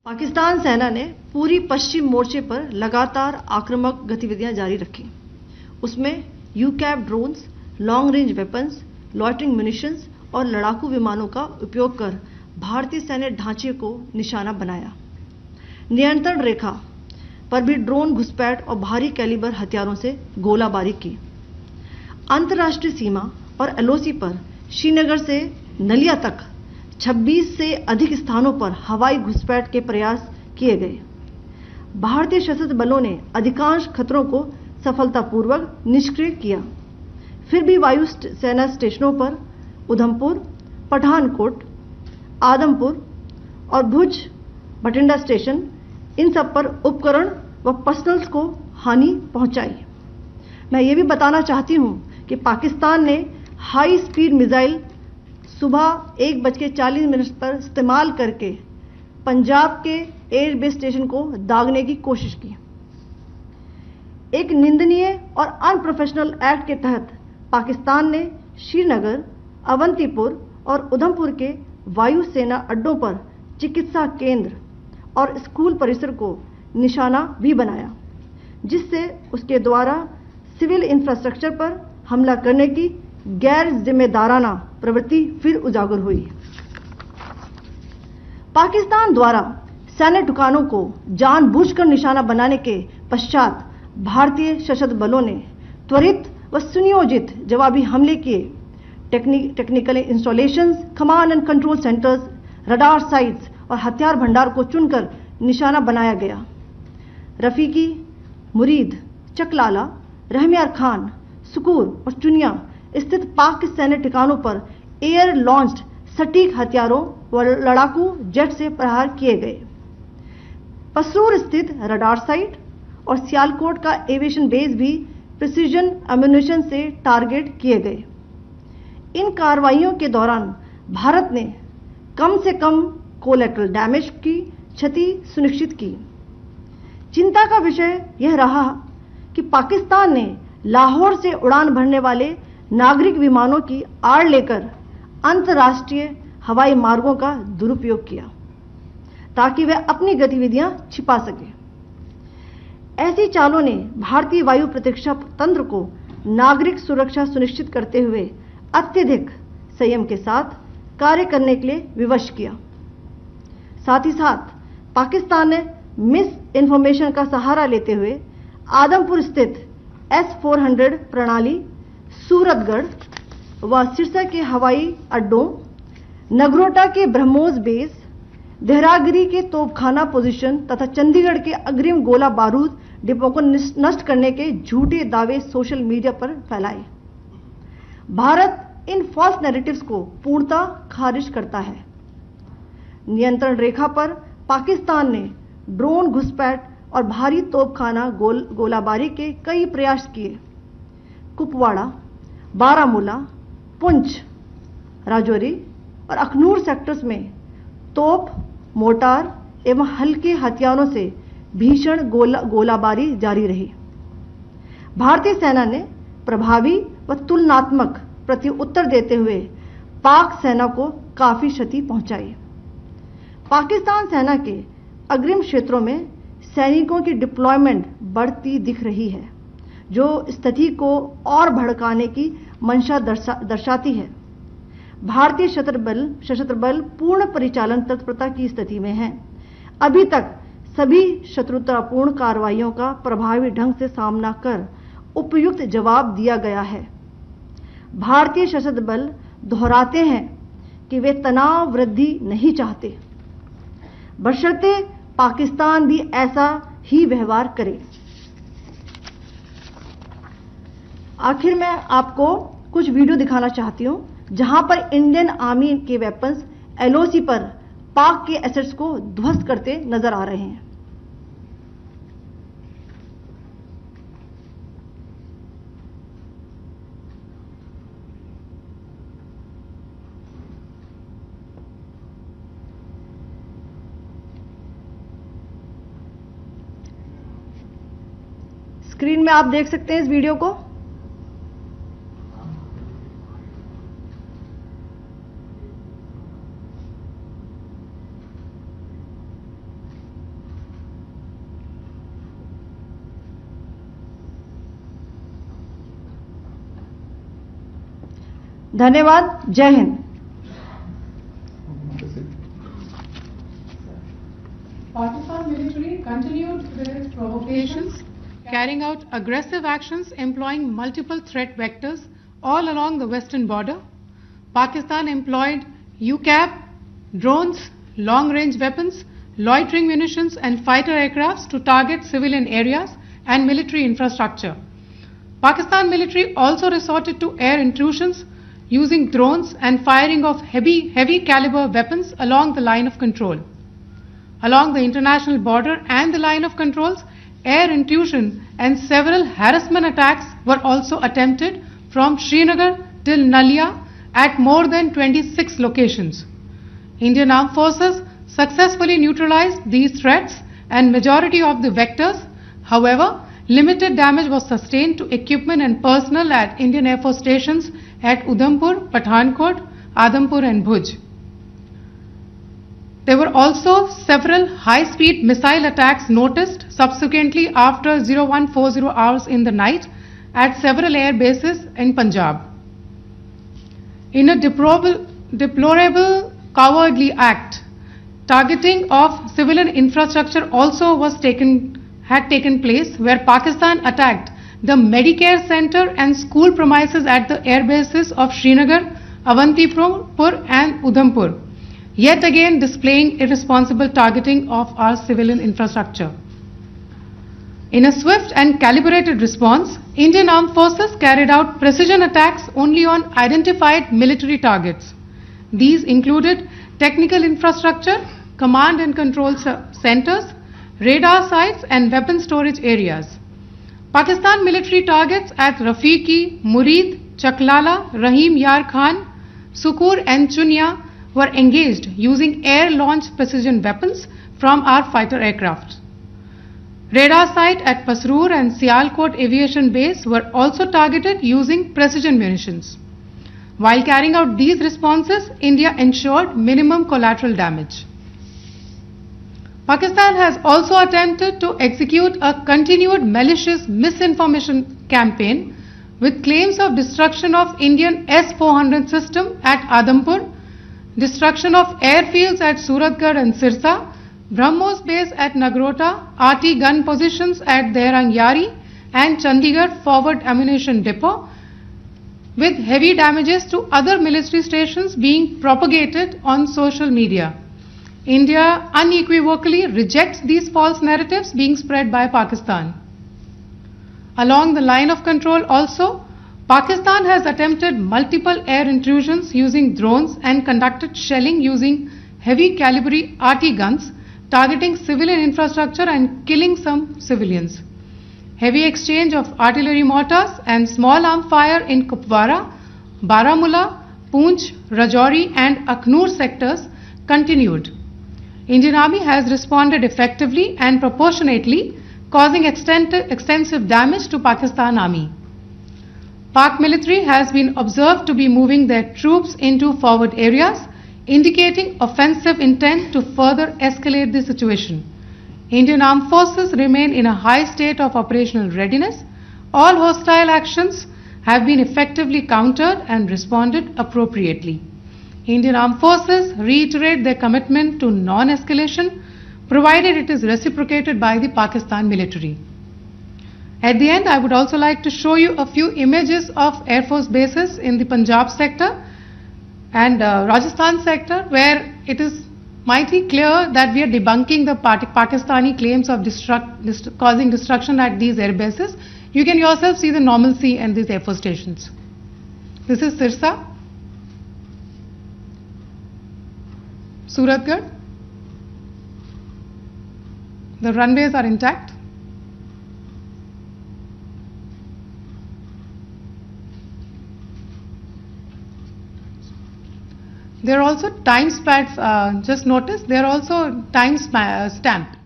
पाकिस्तान सेना ने पूरी पश्चिम मोर्चे पर लगातार आक्रामक गतिविधियां जारी रखी। उसमें यूकैप drones, long range weapons, loitering munitions और लड़ाकू विमानों का उपयोग कर भारतीय सैन्य ढांचे को निशाना बनाया। नियंत्रण रेखा पर भी ड्रोन घुसपैठ और भारी कैलिबर हथियारों से गोलाबारी की। अंतर्राष्ट्रीय सीमा और एलओसी पर श्रीनगर से नलिया तक 26 से अधिक स्थानों पर हवाई घुसपैठ के प्रयास किए गए। भारतीय सशस्त्र बलों ने अधिकांश खतरों को सफलतापूर्वक निष्क्रिय किया। फिर भी वायु सेना स्टेशनों पर उधमपुर, पठानकोट, आदमपुर और भुज बठिंडा स्टेशन, इन सब पर उपकरण व पर्सनल्स को हानि पहुंचाई। मैं ये भी बताना चाहती हूं कि पाकिस्तान ने हाई स्पीड मिसाइल सुबह 1:40 पर इस्तेमाल करके पंजाब के एयरबेस स्टेशन को दागने की कोशिश की। एक निंदनीय और अनप्रोफेशनल एक्ट के तहत पाकिस्तान ने श्रीनगर, अवंतीपुर और उधमपुर के वायु सेना अड्डों पर चिकित्सा केंद्र और स्कूल परिसर को निशाना भी बनाया, जिससे उसके द्वारा सिविल इंफ्रास्ट्रक्चर पर हमला करने की गैर जिम्मेदाराना प्रवृत्ति फिर उजागर हुई। पाकिस्तान द्वारा सैन्य ठिकानों को जानबूझकर निशाना बनाने के पश्चात भारतीय सशस्त्र बलों ने त्वरित व सुनियोजित जवाबी हमले किए। Technical installations, command and control centres, radar sites और हथियार भंडार को चुनकर निशाना बनाया गया। रफीकी, मुरीद, चकलाला, रहमियार खान, सुकूर और चुनिया स्थित पाक सैन्य ठिकानों पर एयर लॉन्च्ड सटीक हथियारों व लड़ाकू जेट से प्रहार किए गए। पसरूर स्थित रडार साइट और सियालकोट का एविएशन बेस भी प्रिसीजन एम्यूनिशन से टारगेट किए गए। इन कार्रवाइयों के दौरान भारत ने कम से कम कोलैटरल डैमेज की क्षति सुनिश्चित की। चिंता का विषय यह रहा कि पाकिस्तान ने लाहौर से उड़ान भरने वाले नागरिक विमानों की आड़ लेकर अंतर्राष्ट्रीय हवाई मार्गों का दुरुपयोग किया ताकि वह अपनी गतिविधियां छिपा सके। ऐसी चालों ने भारतीय वायु प्रतिरक्षा तंत्र को नागरिक सुरक्षा सुनिश्चित करते हुए अत्यधिक संयम के साथ कार्य करने के लिए विवश किया। साथ ही साथ पाकिस्तान ने मिस इन्फॉर्मेशन का सहारा लेते हुए आदमपुर स्थित S-400 प्रणाली, सूरतगढ़ व सिरसा के हवाई अड्डों, नगरोटा के ब्रह्मोस बेस, देहरागिरी के तोपखाना पोजीशन तथा चंडीगढ़ के अग्रिम गोला बारूद डिपो को नष्ट करने के झूठे दावे सोशल मीडिया पर फैलाए। भारत इन फॉल्स नैरेटिव्स को पूर्णतः खारिज करता है। नियंत्रण रेखा पर पाकिस्तान ने ड्रोन घुसपैठ और भारी तोपखाना गोलाबारी के कई प्रयास किए। कुपवाड़ा, बारामूला, पुंछ, राजौरी और अखनूर सेक्टर्स में तोप, मोर्टार एवं हल्के हथियारों से भीषण गोलाबारी जारी रही। भारतीय सेना ने प्रभावी व तुलनात्मक प्रत्युत्तर देते हुए पाक सेना को काफी क्षति पहुंचाई। पाकिस्तान सेना के अग्रिम क्षेत्रों में सैनिकों की डिप्लॉयमेंट बढ़ती दिख रही है, जो स्थिति को और भड़काने की मंशा दर्शाती है। भारतीय सशस्त्र बल पूर्ण परिचालन तत्परता की स्थिति में है। अभी तक सभी शत्रुतापूर्ण कार्रवाइयों का प्रभावी ढंग से सामना कर उपयुक्त जवाब दिया गया है। भारतीय सशस्त्र बल दोहराते हैं कि वे तनाव वृद्धि नहीं चाहते, बशर्ते पाकिस्तान भी ऐसा ही व्यवहार करे। आखिर में आपको कुछ वीडियो दिखाना चाहती हूं जहां पर इंडियन आर्मी के वेपन्स एलओसी पर पाक के एसेट्स को ध्वस्त करते नजर आ रहे हैं। स्क्रीन में आप देख सकते हैं इस वीडियो को। धन्यवाद। जय Hind. Pakistan military continued with its provocations, carrying out aggressive actions employing multiple threat vectors all along the western border. Pakistan employed UCAP, drones, long-range weapons, loitering munitions and fighter aircrafts to target civilian areas and military infrastructure. Pakistan military also resorted to air intrusions using drones and firing of heavy caliber weapons along the line of control. Along the international border and the line of controls, air intrusion and several harassment attacks were also attempted from Srinagar till Nalia at more than 26 locations. Indian Armed Forces successfully neutralized these threats and majority of the vectors. However, limited damage was sustained to equipment and personnel at Indian Air Force stations at Udhampur, Pathankot, Adampur and Bhuj. There were also several high-speed missile attacks noticed subsequently after 0140 hours in the night at several air bases in Punjab. In a deplorable cowardly act, targeting of civilian infrastructure also had taken place, where Pakistan attacked the Medicare Center and school premises at the air bases of Srinagar, Avantipur and Udhampur, yet again displaying irresponsible targeting of our civilian infrastructure. In a swift and calibrated response, Indian Armed Forces carried out precision attacks only on identified military targets. These included technical infrastructure, command and control centers, radar sites and weapon storage areas. Pakistan military targets at Rafiqi, Murid, Chaklala, Rahim Yar Khan, Sukur and Chunya were engaged using air-launched precision weapons from our fighter aircraft. Radar site at Pasroor and Sialkot Aviation Base were also targeted using precision munitions. While carrying out these responses, India ensured minimum collateral damage. Pakistan has also attempted to execute a continued malicious misinformation campaign with claims of destruction of Indian S-400 system at Adampur, destruction of airfields at Suratgarh and Sirsa, BrahMos base at Nagrota, RT gun positions at Dehrang Yari and Chandigarh forward ammunition depot, with heavy damages to other military stations being propagated on social media. India unequivocally rejects these false narratives being spread by Pakistan. Along the line of control also, Pakistan has attempted multiple air intrusions using drones and conducted shelling using heavy caliber RT guns, targeting civilian infrastructure and killing some civilians. Heavy exchange of artillery mortars and small arm fire in Kupwara, Baramulla, Poonch, Rajouri and Akhnur sectors continued. Indian Army has responded effectively and proportionately, causing extensive damage to Pakistan Army. Pak military has been observed to be moving their troops into forward areas, indicating offensive intent to further escalate the situation. Indian Armed Forces remain in a high state of operational readiness. All hostile actions have been effectively countered and responded appropriately. Indian Armed Forces reiterate their commitment to non-escalation, provided it is reciprocated by the Pakistan military. At the end, I would also like to show you a few images of Air Force bases in the Punjab sector and Rajasthan sector, where it is mighty clear that we are debunking the Pakistani claims of causing destruction at these air bases. You can yourself see the normalcy in these Air Force stations. This is Sirsa, Suratgarh. The runways are intact. There are also time stamps, just notice, they are also time stamped.